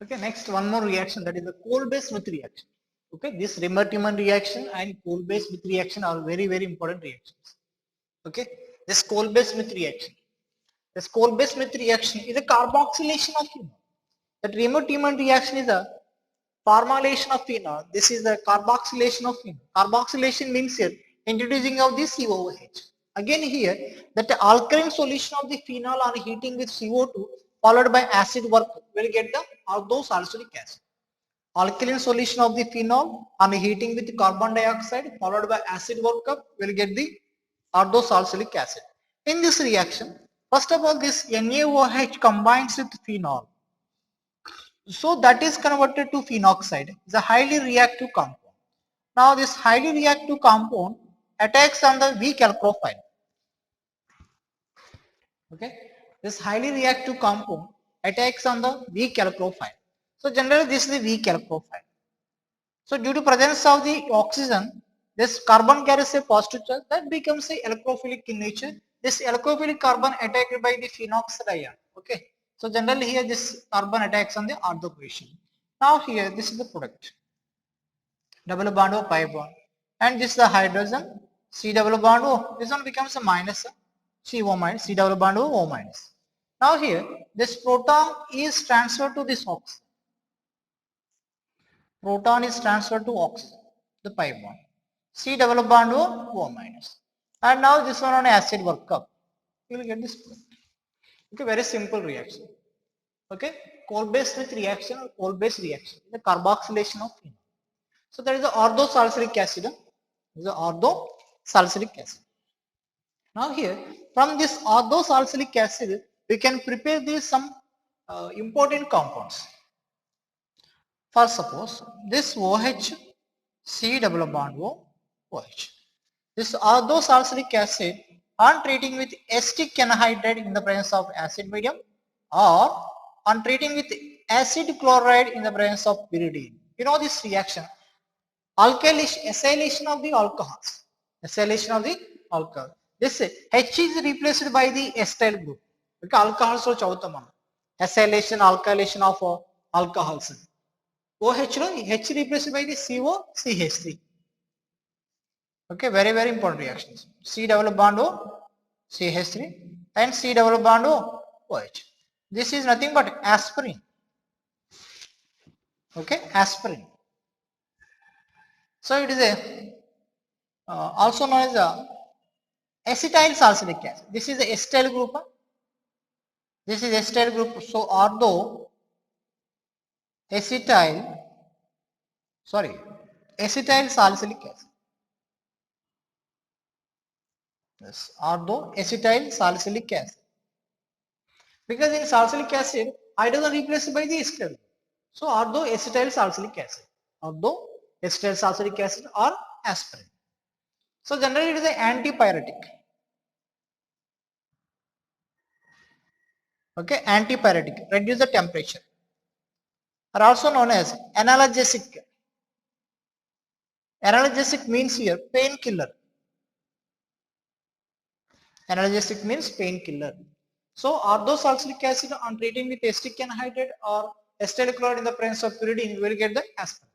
Okay, next one more reaction, that is the Kolbe-Smith reaction. Okay, this Rimmer-Tillman reaction and Kolbe-Smith reaction are very important reactions. Okay, this Kolbe-Smith reaction. This Kolbe-Smith reaction is a carboxylation of phenol. That Rimmer-Tillman reaction is a formylation of phenol. This is the carboxylation of phenol. Carboxylation means here introducing of the COOH. Again here, that the alkaline solution of the phenol on heating with CO2 followed by acid work will get the orthosulfuric acid. Alkaline solution of the phenol on heating with carbon dioxide followed by acid workup will get the orthosulfuric acid. In this reaction, first of all, this NaOH combines with phenol. So that is converted to phenoxide. It's a highly reactive compound. Now this highly reactive compound attacks on the weak alkophile. Okay, this highly reactive compound attacks on the weak alkophile. So generally this is the weak alkophile. So due to presence of the oxygen, this carbon carries a positive charge that becomes a alkophilic in nature. This alkophilic carbon attacked by the phenoxide ion. Okay, so generally here this carbon attacks on the ortho position. Now here this is the product. Double bond O pi bond, and this is the hydrogen C double bond O. This one becomes a minus CO minus, C double bond O minus. Now here this proton is transferred to this oxygen. Proton is transferred to oxygen, the pi bond. C double bond O minus. And now this one on acid workup. You will get this product. Okay, very simple reaction. Okay, Kolbe-Smith reaction or Kolbe's reaction, the carboxylation of phenol. So that is the orthosulfuric acid. This is the orthosulfuric acid. Now here, from this orthosulfuric acid, we can prepare these some important compounds. For suppose this OH, C double bond OH. This orthosulfuric acid on treating with acetic anhydride in the presence of acid medium, or on treating with acid chloride in the presence of pyridine. You know this reaction, acylation of the alcohols. Acylation of the alcohol. This H is replaced by the acetyl group. Okay, alcohols lo chavutam. Acylation, alkylation of alcohols. OH lo H replaced by the CO, CH3. Okay, very important reactions. C double bond O, CH3 and C double bond O, OH. This is nothing but aspirin. Okay, aspirin. So it is a also known as a acetyl salicylic acid. This is the acetyl group. This is acetyl group. So ortho acetyl salicylic acid. Yes, ortho acetyl salicylic acid. Because in salicylic acid, hydrogen replaced by the acetyl. So ortho acetyl salicylic acid. Ortho acetyl salicylic acid or aspirin. So generally it is an antipyretic. Okay, antipyretic, reduce the temperature. Are also known as analgesic. Analgesic means here painkiller. Analgesic means painkiller. So orthosulfuric acid on treating with acetic anhydride or acetyl chloride in the presence of pyridine, you will get the aspirin.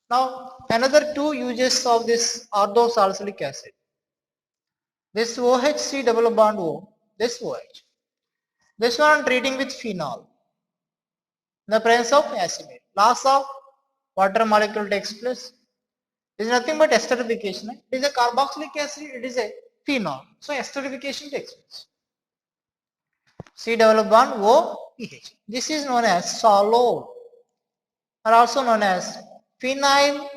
Now another two uses of this orthosulfuric acid. This OHC double bond O, this OH. This one on treating with phenol. In the presence of acid. Loss of water molecule takes place. It is nothing but esterification. It is a carboxylic acid, it is a phenol. So esterification takes place. C double bond OPH. This is known as solol, or also known as phenyl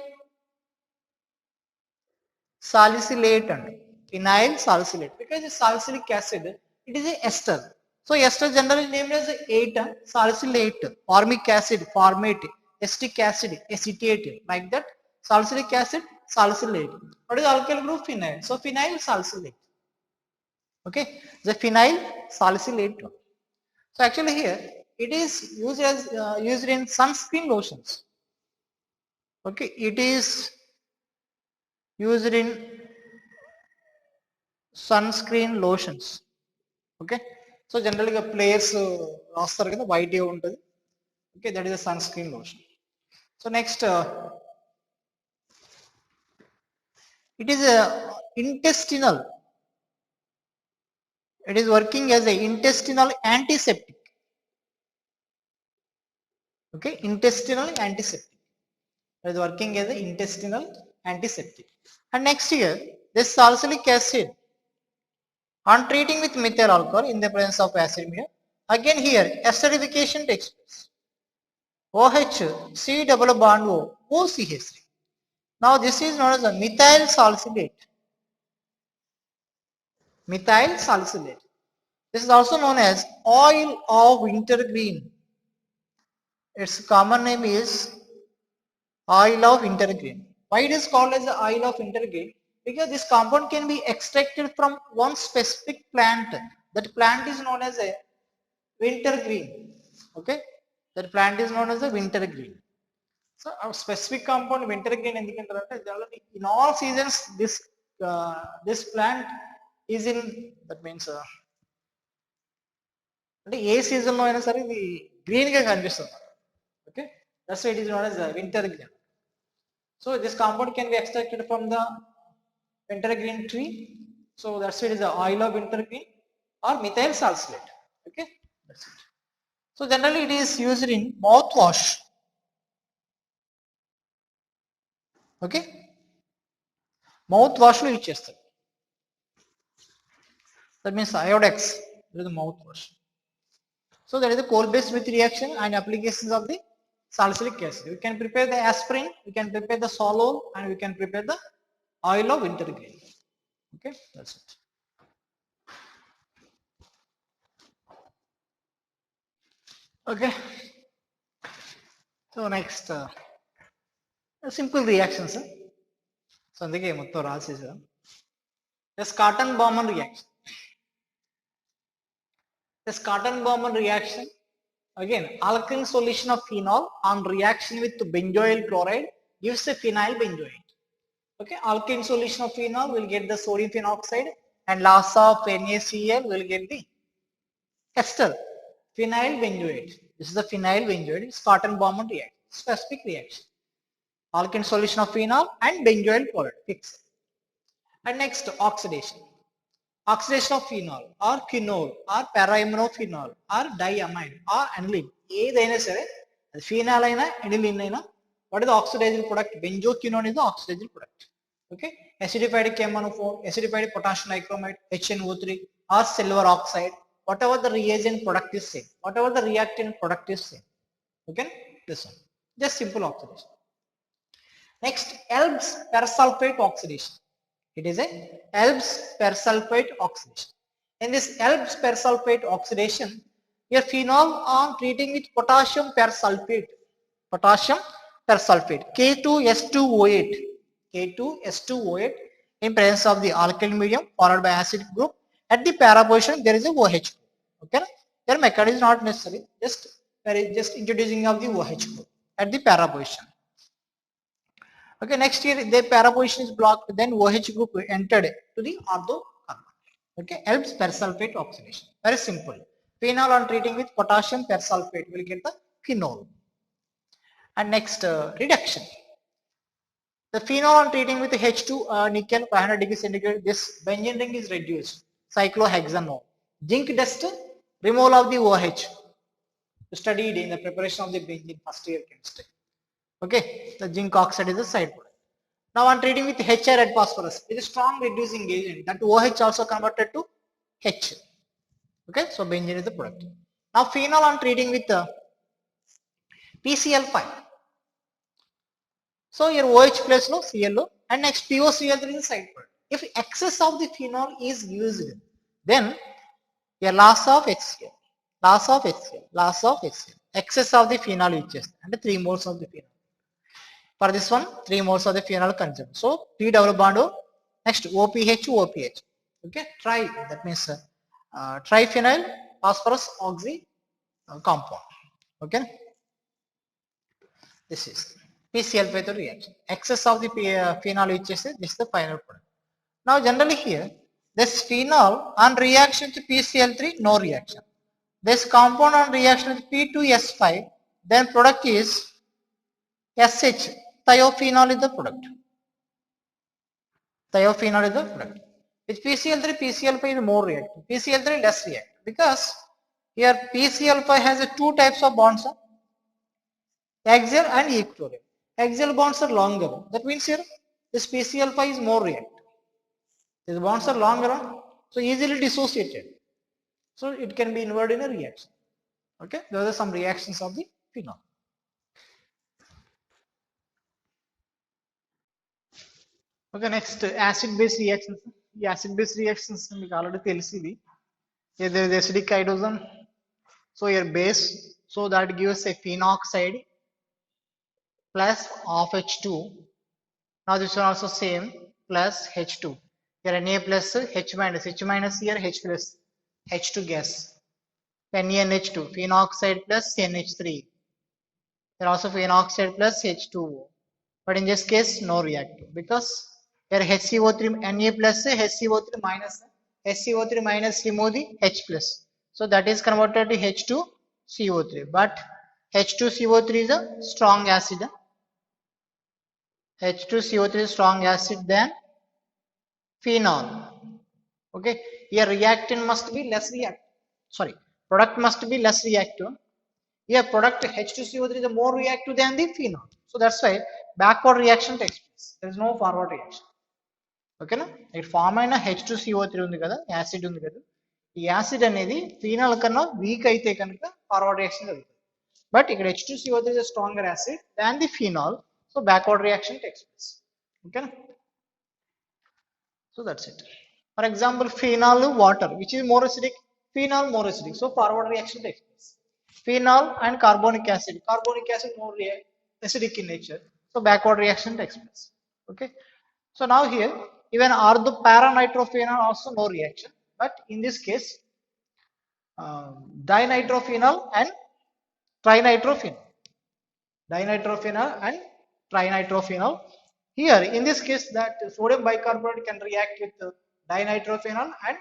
salicylate. Phenyl salicylate, because the salicylic acid, it is a ester. So ester generally named as ate, salicylate, formic acid, formate, acetic acid, acetate, like that. Salicylic acid, salicylate. What is the alkyl group? Phenyl. So phenyl salicylate. Okay, the phenyl salicylate. So actually here it is used as used in sunscreen lotions. Okay, it is used in sunscreen lotions. Okay, so generally players రాస్తారు కదా white ఏ ఉంటుంది Okay, that is a sunscreen lotion. So next, it is a intestinal. It is working as a intestinal antiseptic. Okay, intestinal antiseptic. It is working as an intestinal antiseptic. And next here, this salicylic acid on treating with methyl alcohol in the presence of acid medium. Again here, esterification takes place. OH, C double bond O, OCH3. Now this is known as a methyl salicylate. Methyl salicylate. This is also known as oil of wintergreen. Its common name is oil of wintergreen. Why it is called as the oil of wintergreen? Because this compound can be extracted from one specific plant. That plant is known as a wintergreen. Okay, that plant is known as a wintergreen. So a specific compound wintergreen in all seasons this plant is in, that means అంటే ఏ season లో అయినా సరే ఇది green గా కనిపిస్తుంది. Okay, that's why it is known as winter green. So this compound can be extracted from the winter green tree. So that's why it is the oil of winter green or methyl salicylate. Okay, that's it. So generally it is used in mouth wash. Okay, mouth wash లో use చేస్తారు. That means Iodex is the mouthwash. So that is the coal-based Smith reaction and applications of the salicylic acid. We can prepare the aspirin, we can prepare the solol, and we can prepare the oil of wintergreen. Okay, that's it. Okay. So next, simple reactions. So అందుకే మొత్తం రాసేసాం. This cotton Bowman reaction. This cotton Bowman reaction, again alkaline solution of phenol on reaction with benzoyl chloride gives a phenyl benzoate. Okay, alkaline solution of phenol will get the sodium phenoxide and loss of NaCl will get the ester, phenyl benzoate. This is the phenyl benzoate. It's cotton Bowman reaction, specific reaction. Alkaline solution of phenol and benzoyl chloride, fix. And next, oxidation. Oxidation of phenol or quinol or para-aminophenol or diamine or aniline. ఏదైనా సరే అది phenol అయినా aniline అయినా, what is the oxidized product? Benzoquinone is the oxidized product. Okay, acidified chemonophore, acidified potassium nichromate, HNO3 or silver oxide, whatever the reagent product is same, whatever the reactant product is same. Okay, this one just simple oxidation. Next, Elb's persulfate oxidation. It is a Elb's persulfate oxidation. In this Elb's persulfate oxidation, your phenol on treating with potassium persulfate, K2S2O8, K2S2O8 in presence of the alkyl medium followed by acid group. At the para position there is a OH group. Okay, their mechanism is not necessary, just introducing of the OH group at the para position. Okay, next year the para position is blocked, then OH group entered to the ortho carbon. Okay, helps persulfate oxidation. Very simple. Phenol on treating with potassium persulfate will get the quinol. And next, reduction. The phenol on treating with H2 nickel 500 degrees centigrade, this benzene ring is reduced. Cyclohexanol. Zinc dust, removal of the OH. Studied in the preparation of the benzene first year chemistry. Okay, the zinc oxide is the side product. Now on treating with HI red phosphorus, it is strong reducing agent. That OH also converted to H. Okay, so benzene is the product. Now phenol on treating with PCl5. So your OH plus no ClO, and next POCl3 is the side product. If excess of the phenol is used, then your loss of HCl, excess of the phenol is and 3 moles of the phenol. For this one, 3 moles of the phenol consumed. So P double bond O, next OPH. Okay, that means triphenyl phosphorus oxy compound. Okay, this is PCl5 reaction. Excess of the phenol is this is the final product. Now generally here, this phenol on reaction to PCl3, no reaction. This compound on reaction with P2S5, then product is SH, thiophenol is the product. Thiophenol is the product. With PCl3, PCl5 is more reactive. PCl3 less reactive because here PCl5 has two types of bonds, axial and equatorial. Axial bonds are longer. That means here this PCl5 is more reactive. These bonds are longer, so easily dissociated. So it can be involved in a reaction. Okay, those are some reactions of the phenol. Okay, next acid-base reactions. The acid-base reactions we already LCD. Here there is acidic hydrogen. So here base, so that gives a phenoxide plus of H2. Now this one also same plus H2. Here Na plus H minus here H plus H2 gas. NaNH2, phenoxide plus NH3. Here also phenoxide plus H2O. But in this case, no reactive because here HCO3 Na plus HCO3 minus HCO3 minus remove the H plus. So that is converted to H2CO3. But H2CO3 is a strong acid. H2CO3 is strong acid than phenol. Okay, here reactant must be less reactive. Sorry, product must be less reactive. Here product H2CO3 is more reactive than the phenol. So that's why backward reaction takes place. There is no forward reaction. Okay, na? It form అయిన H2CO3 ఉంది కదా, acid ఉంది కదా, ఈ acid అనేది phenol కన్నా week అయితే కనుక ఫార్వర్డ్ రియాక్షన్ జరుగుతుంది. బట్ ఇక్కడ H2CO3 is a stronger acid than the phenol, so backward reaction takes place. Okay, na? So that's it. For example, phenol water, which is more acidic, phenol more acidic, so forward reaction takes place. Phenol and carbonic acid more acidic in nature, so backward reaction takes place. Okay, so now here even ortho-para-nitrophenol also no reaction, but in this case dinitrophenol and trinitrophenol, here in this case that sodium bicarbonate can react with dinitrophenol and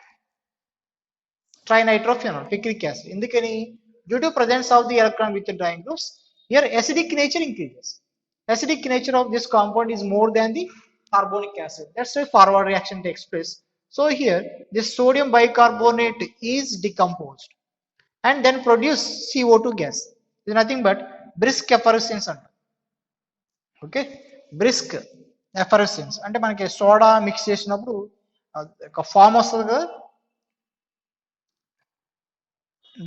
trinitrophenol, picric acid. In the case, due to presence of the electron with the diene groups, here acidic nature increases. Acidic nature of this compound is more than the carbonic acid. That's why forward reaction takes place. So here, this sodium bicarbonate is decomposed and then produce CO2 gas. It is nothing but brisk effervescence. Okay, brisk effervescence. అంటే మనకి soda mix చేసినప్పుడు ఒక form వస్తుంది కదా,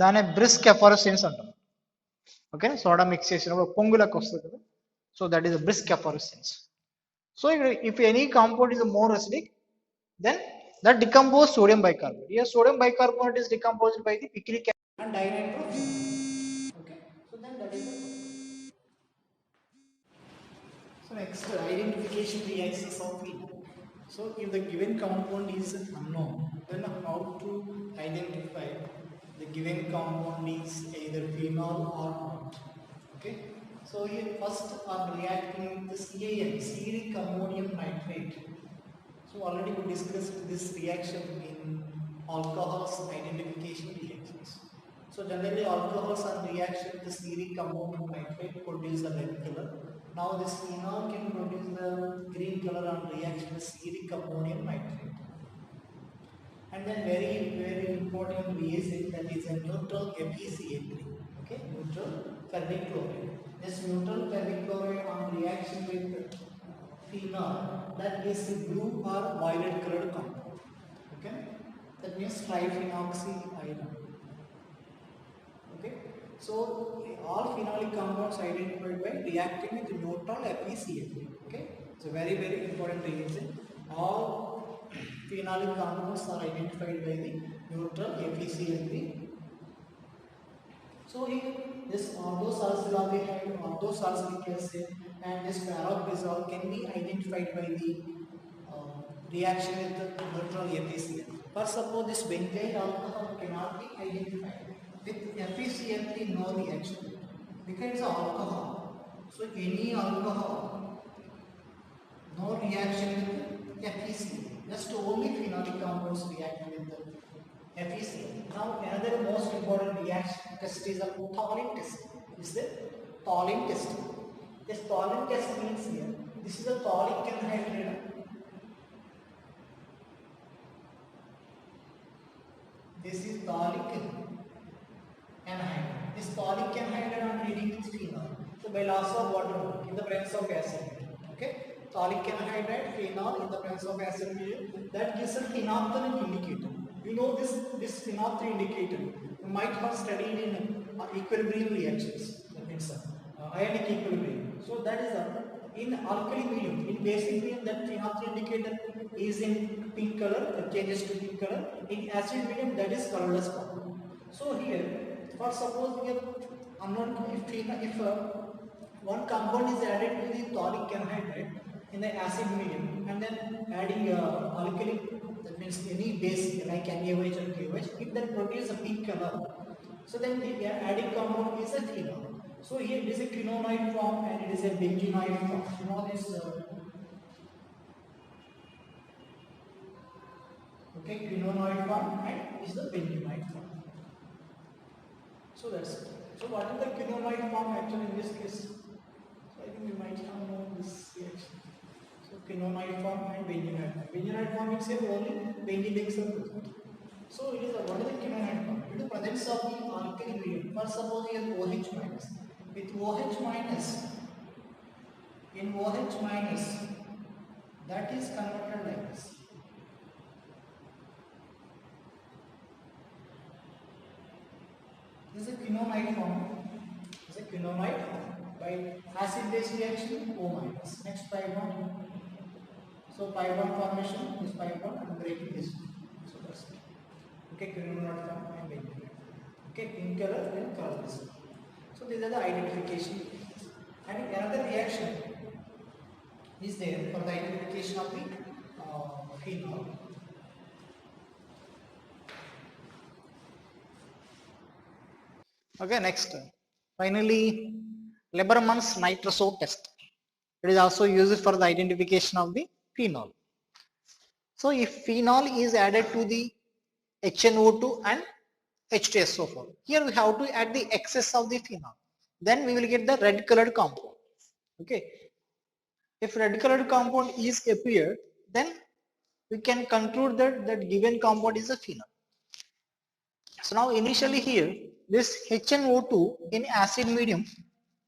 దాని brisk ఎఫర్వెసెన్స్ అంటాం. Okay, soda mix చేసినప్పుడు పొంగులకు వస్తుంది కదా, so that is brisk effervescence. So if any compound is more acidic, then that decomposed sodium bicarbonate. Here sodium bicarbonate is decomposed by the picric acid and dinitrophenol. Okay, so then that is the. So next, identification reactions of phenol. So if the given compound is unknown, then how to identify the given compound is either phenol or not? Okay, so here first I'm reacting with the CAN, stearic ammonium nitrate. So already we discussed this reaction in alcohols identification reactions. So generally alcohols are reaction with the stearic ammonium nitrate produce the red color. Now this phenol can produce the green color on reaction with stearic ammonium nitrate. And then very important reason, that is a neutral FeCl3. Okay, neutral ferric chloride. This neutral ferric chloride on reaction with phenol, that is a blue or violet colored compound. Okay, that means triphenoxyiron. Okay, so all phenolic compounds identified by reacting with neutral FeCl3. Okay, it's a very important reason. All phenolic compounds are identified by the neutral FeCl3. So here this orthosalzilabihide, orthosalzilic acid and this parabrisol can be identified by the reaction with the neutral FeCl3. For suppose this benzyl alcohol cannot be identified with FeCl3, no reaction because it's alcohol. So any alcohol, no reaction with FeCl3. Just only phenolic compounds react with the FeCl3. Now another most important reaction test is a Thorin test. Is the Thalline test. This thalline test means here, this is a thallic anhydride. This is thallic anhydride. This thallic anhydride on reading with phenol. So by loss of water in the presence of acid. Okay. Thallic anhydride, phenol in the presence of acid medium. That gives a phenolphthalein indicator. We know this phenolphthalein indicator. You might have studied in equilibrium reactions. That means ionic equilibrium. So that is in alkali medium. In basic medium, that phenolphthalein indicator is in pink color. It changes to pink color. In acid medium, that is colorless color. So here, for suppose we have unknown if one compound is added to the thallic anhydride in the acid medium and then adding alkali, that means any base like NaOH or KOH, it then produces a pink color. So then the adding compound is a phenol. So here it is a quinonoid form and it is a benzenoid form. You know this. Okay, quinonoid form and is the benzenoid form. So that's it. So what is the quinonoid form actually in this case? So I think we might have known this reaction. So quinonoid form and benzenoid form. Benzenoid form means only benzene are present. So it is what is the quinonoid form? It is the presence of the alkali medium. First suppose here OH minus. With OH minus, in OH minus, that is converted like this. This is a quinonoid form. This is a quinonoid form. By acid base reaction, O minus. Next pi bond. So pi bond formation, this pi bond and breaking this. So that's it. Okay, quinonoid form and benzene. Okay, pink color and color this. So these are the identification. And another reaction is there for the identification of the phenol. Okay, next. Finally, Lieberman's nitroso test. It is also used for the identification of the phenol. So if phenol is added to the HNO2 and H2SO4, here we have to add the excess of the phenol. Then we will get the red colored compound. Okay. If red colored compound is appeared, then we can conclude that that given compound is a phenol. So now initially here, this HNO2 in acid medium,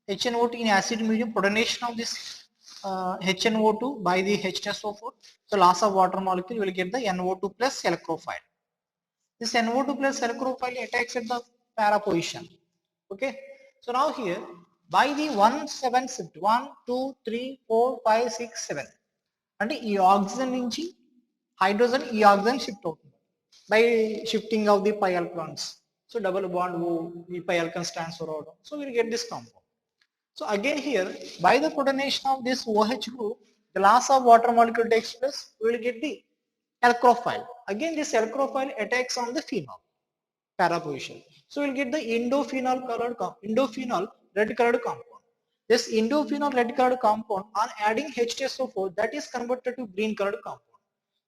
HNO2 in acid medium, protonation of this HNO2 by the H2SO4. So loss of water molecule, you will get the NO2 plus electrophile. This NO2 plus electrophile attacks at the para position. Okay. So now here, by the 1-7 shift, 1, 2, 3, 4, 5, 6, 7. And ఈ oxygen నుంచి hydrogen ఈ oxygen shift అవుతుంది by shifting of the pi electrons. So double bond O, the pi electrons transfer out. So we will get this compound. So again here, by the protonation of this OH group, the loss of water molecule takes place, we will get the alkophile. Again this alkophile attacks on the phenol para position. So we will get the indophenol red colored compound. This indophenol red colored compound on adding H2SO4, that is converted to green colored compound.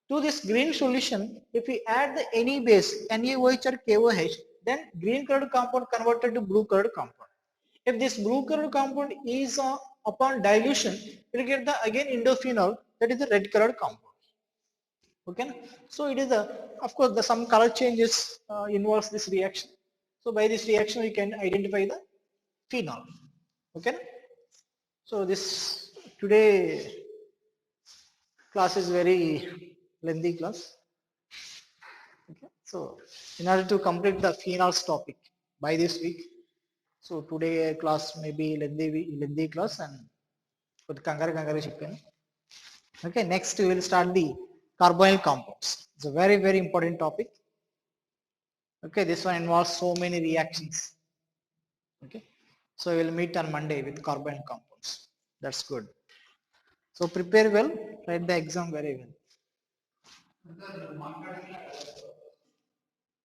To this green solution, if we add the any base NaOH or KOH, then green colored compound converted to blue colored compound. If this blue colored compound is upon dilution, we will get the again indophenol, that is the red colored compound. Okay, so it is of course the some color changes involves this reaction. So by this reaction we can identify the phenol. Okay, so this today class is very lengthy class. Okay, so in order to complete the phenols topic by this week, so today class may be lengthy class and for the kangare chicken. Okay, next we will start the carbonyl compounds. It's a very important topic. Okay, this one involves so many reactions. Okay, so we will meet on Monday with carbonyl compounds. That's good. So prepare well, write the exam very well.